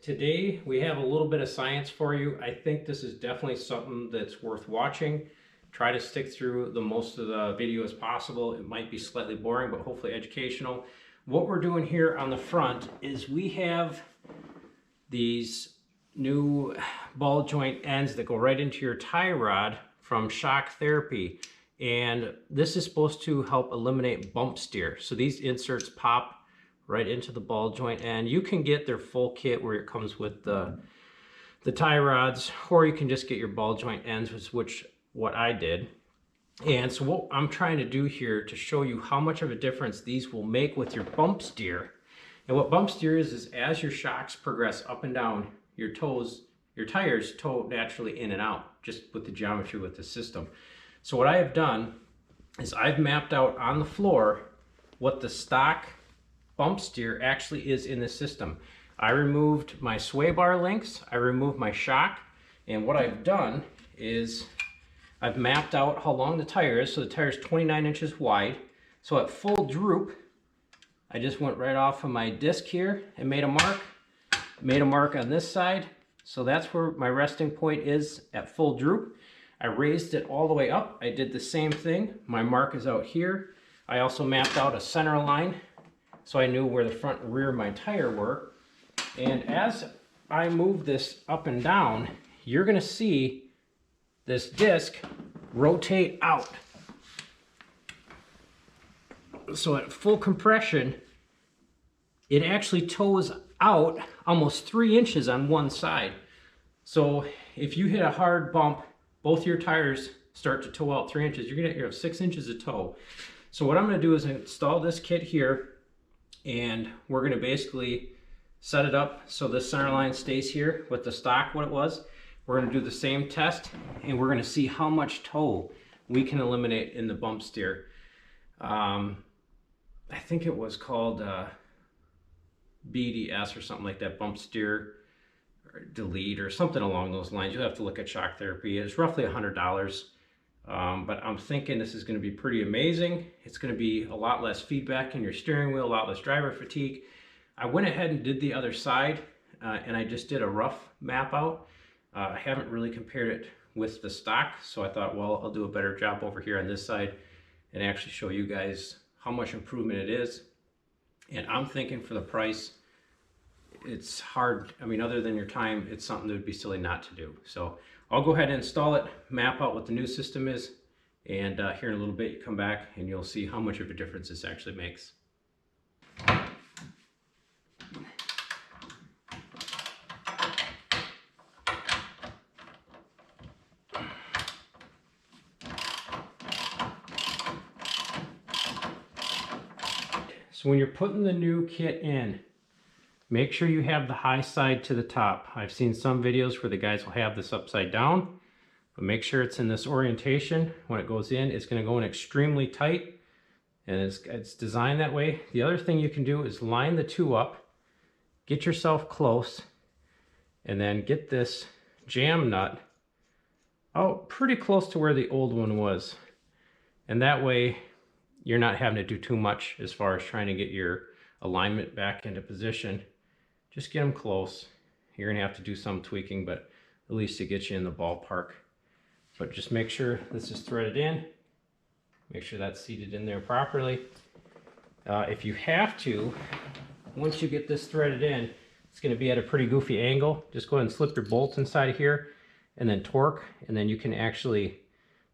Today we have a little bit of science for you. I think this is definitely something that's worth watching. Try to stick through the most of the video as possible. It might be slightly boring, but hopefully educational. What we're doing here on the front is we have these new ball joint ends that go right into your tie rod from Shock Therapy. And this is supposed to help eliminate bump steer. So these inserts pop right into the ball joint, and you can get their full kit where it comes with the tie rods, or you can just get your ball joint ends, which what I did. And so what I'm trying to do here to show you how much of a difference these will make with your bump steer. And what bump steer is as your shocks progress up and down, your tires toe naturally in and out, just with the geometry with the system. So what I have done is I've mapped out on the floor what the stock bump steer actually is in the system. I removed my sway bar links, I removed my shock, and what I've done is I've mapped out how long the tire is. So the tire is 29 inches wide. So at full droop, I just went right off of my disc here and made a mark on this side. So that's where my resting point is at full droop. I raised it all the way up. I did the same thing. My mark is out here. I also mapped out a center line so I knew where the front and rear of my tire were. And as I move this up and down, you're gonna see this disc rotate out. So at full compression, it actually toes out almost 3 inches on one side. So if you hit a hard bump, both your tires start to toe out 3 inches. You're gonna have 6 inches of toe. So what I'm gonna do is install this kit here, and we're gonna basically set it up so the center line stays here with the stock what it was. We're gonna do the same test, and we're gonna see how much toe we can eliminate in the bump steer. I think it was called BDS or something like that, bump steer or delete or something along those lines. You'll have to look at Shock Therapy. It's roughly $100. But I'm thinking this is going to be pretty amazing. It's going to be a lot less feedback in your steering wheel, a lot less driver fatigue. I went ahead and did the other side, and I just did a rough map out. I haven't really compared it with the stock, so I thought, well, I'll do a better job over here on this side and actually show you guys how much improvement it is. And I'm thinking for the price, it's hard. I mean, other than your time, it's something that would be silly not to do. So I'll go ahead and install it, map out what the new system is, and here in a little bit you come back and you'll see how much of a difference this actually makes. So when you're putting the new kit in, make sure you have the high side to the top. I've seen some videos where the guys will have this upside down, but make sure it's in this orientation. When it goes in, it's going to go in extremely tight, and it's designed that way. The other thing you can do is line the two up, get yourself close, and then get this jam nut out pretty close to where the old one was. And that way, you're not having to do too much as far as trying to get your alignment back into position. Just get them close. You're gonna have to do some tweaking, but at least it gets you in the ballpark. But just make sure this is threaded in. Make sure that's seated in there properly. If you have to, once you get this threaded in, it's gonna be at a pretty goofy angle. Just go ahead and slip your bolts inside of here and then torque, and then you can actually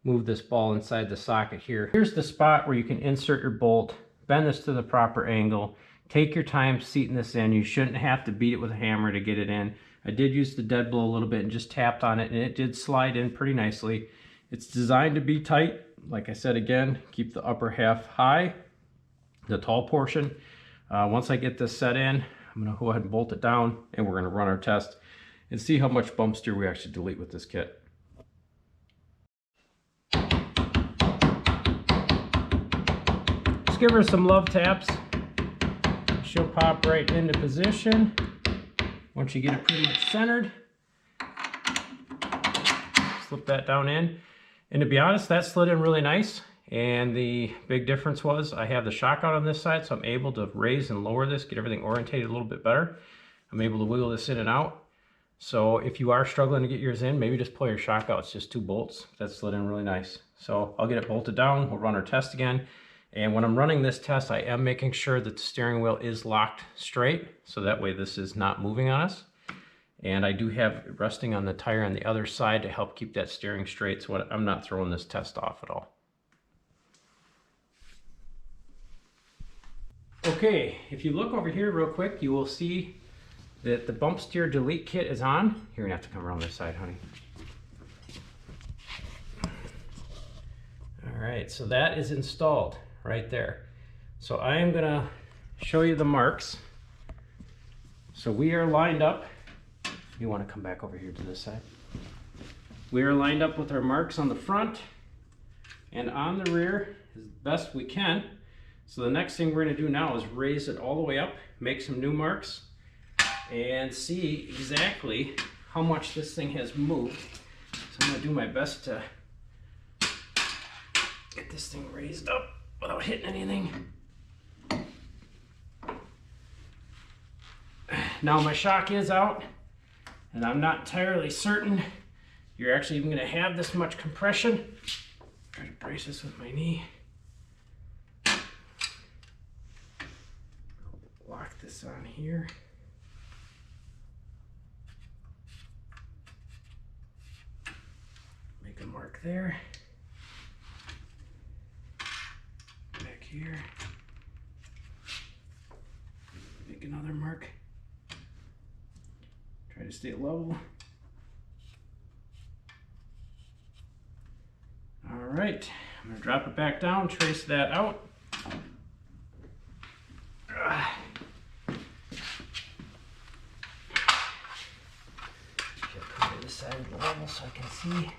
move this ball inside the socket here. Here's the spot where you can insert your bolt, bend this to the proper angle, take your time seating this in. You shouldn't have to beat it with a hammer to get it in. I did use the dead blow a little bit and just tapped on it, and it did slide in pretty nicely. It's designed to be tight. Like I said again, keep the upper half high, the tall portion. Once I get this set in, I'm gonna go ahead and bolt it down, and we're gonna run our test and see how much bump steer we actually delete with this kit. Just give her some love taps. She'll pop right into position. Once you get it pretty much centered, slip that down in. And to be honest, that slid in really nice. And the big difference was I have the shock out on this side, so I'm able to raise and lower this, get everything orientated a little bit better. I'm able to wiggle this in and out. So if you are struggling to get yours in, maybe just pull your shock out. It's just 2 bolts. That's slid in really nice. So I'll get it bolted down. We'll run our test again. And when I'm running this test, I am making sure that the steering wheel is locked straight. So that way this is not moving on us. And I do have it resting on the tire on the other side to help keep that steering straight. So I'm not throwing this test off at all. Okay, if you look over here real quick, you will see that the bump steer delete kit is on. You're gonna have to come around this side, honey. All right, so that is installed right there. So I am gonna show you the marks. So we are lined up. You wanna come back over here to this side? We are lined up with our marks on the front and on the rear as best we can. So the next thing we're gonna do now is raise it all the way up, make some new marks, and see exactly how much this thing has moved. So I'm gonna do my best to get this thing raised up without hitting anything. Now my shock is out, and I'm not entirely certain you're actually even gonna have this much compression. Try to brace this with my knee. Lock this on here. Make a mark there. Back here. Make another mark. Try to stay level. All right, I'm gonna drop it back down, trace that out. Come to this side of the level so I can see.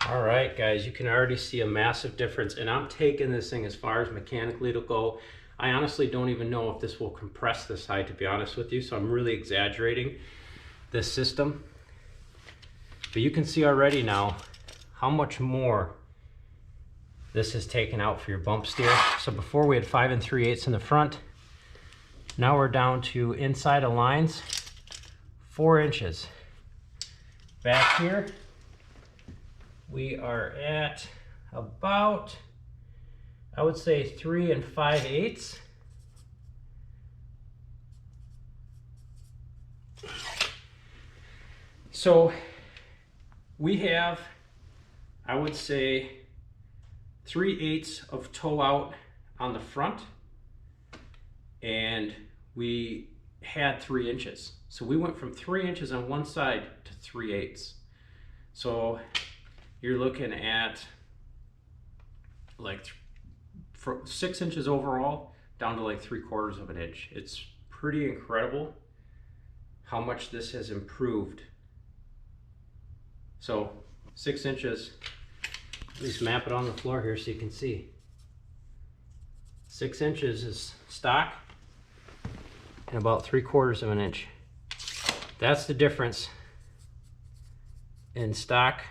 All right, guys, you can already see a massive difference, and I'm taking this thing as far as mechanically it'll go. I honestly don't even know if this will compress this high, to be honest with you, so I'm really exaggerating this system. But you can see already now how much more this has taken out for your bump steer. So before we had 5 3/8 in the front. Now we're down to inside of lines, 4 inches. Back here, we are at about, I would say 3 5/8. So we have, I would say 3/8 of toe out on the front, and we had 3 inches. So we went from 3 inches on one side to 3/8. So you're looking at like 6 inches overall down to like 3/4 of an inch. It's pretty incredible how much this has improved. So 6 inches, at least map it on the floor here so you can see. 6 inches is stock and about 3/4 of an inch. That's the difference in stock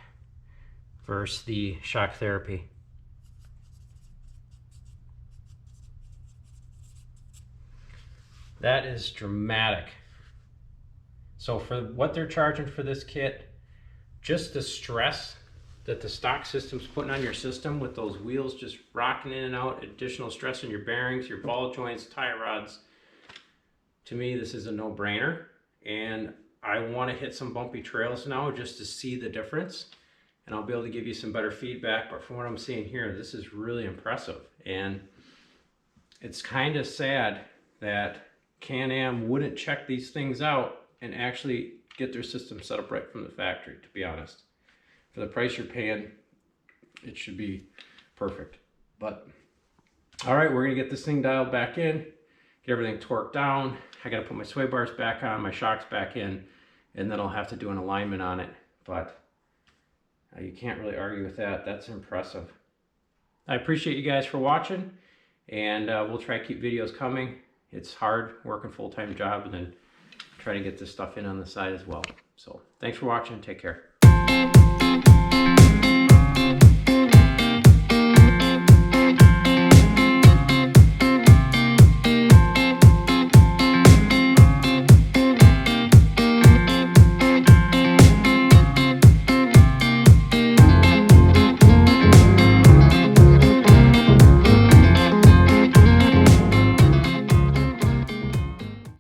versus the shock therapy. That is dramatic. So for what they're charging for this kit, just the stress that the stock system's putting on your system with those wheels just rocking in and out, additional stress on your bearings, your ball joints, tie rods, to me this is a no-brainer. And I want to hit some bumpy trails now just to see the difference, and I'll be able to give you some better feedback. But from what I'm seeing here, this is really impressive, and it's kind of sad that Can-Am wouldn't check these things out and actually get their system set up right from the factory, to be honest. For the price you're paying, it should be perfect. But all right, we're gonna get this thing dialed back in, get everything torqued down. I gotta put my sway bars back on, my shocks back in, and then I'll have to do an alignment on it. But you can't really argue with that. That's impressive. I appreciate you guys for watching, and we'll try to keep videos coming. It's hard working full-time job and then try to get this stuff in on the side as well. So thanks for watching. Take care.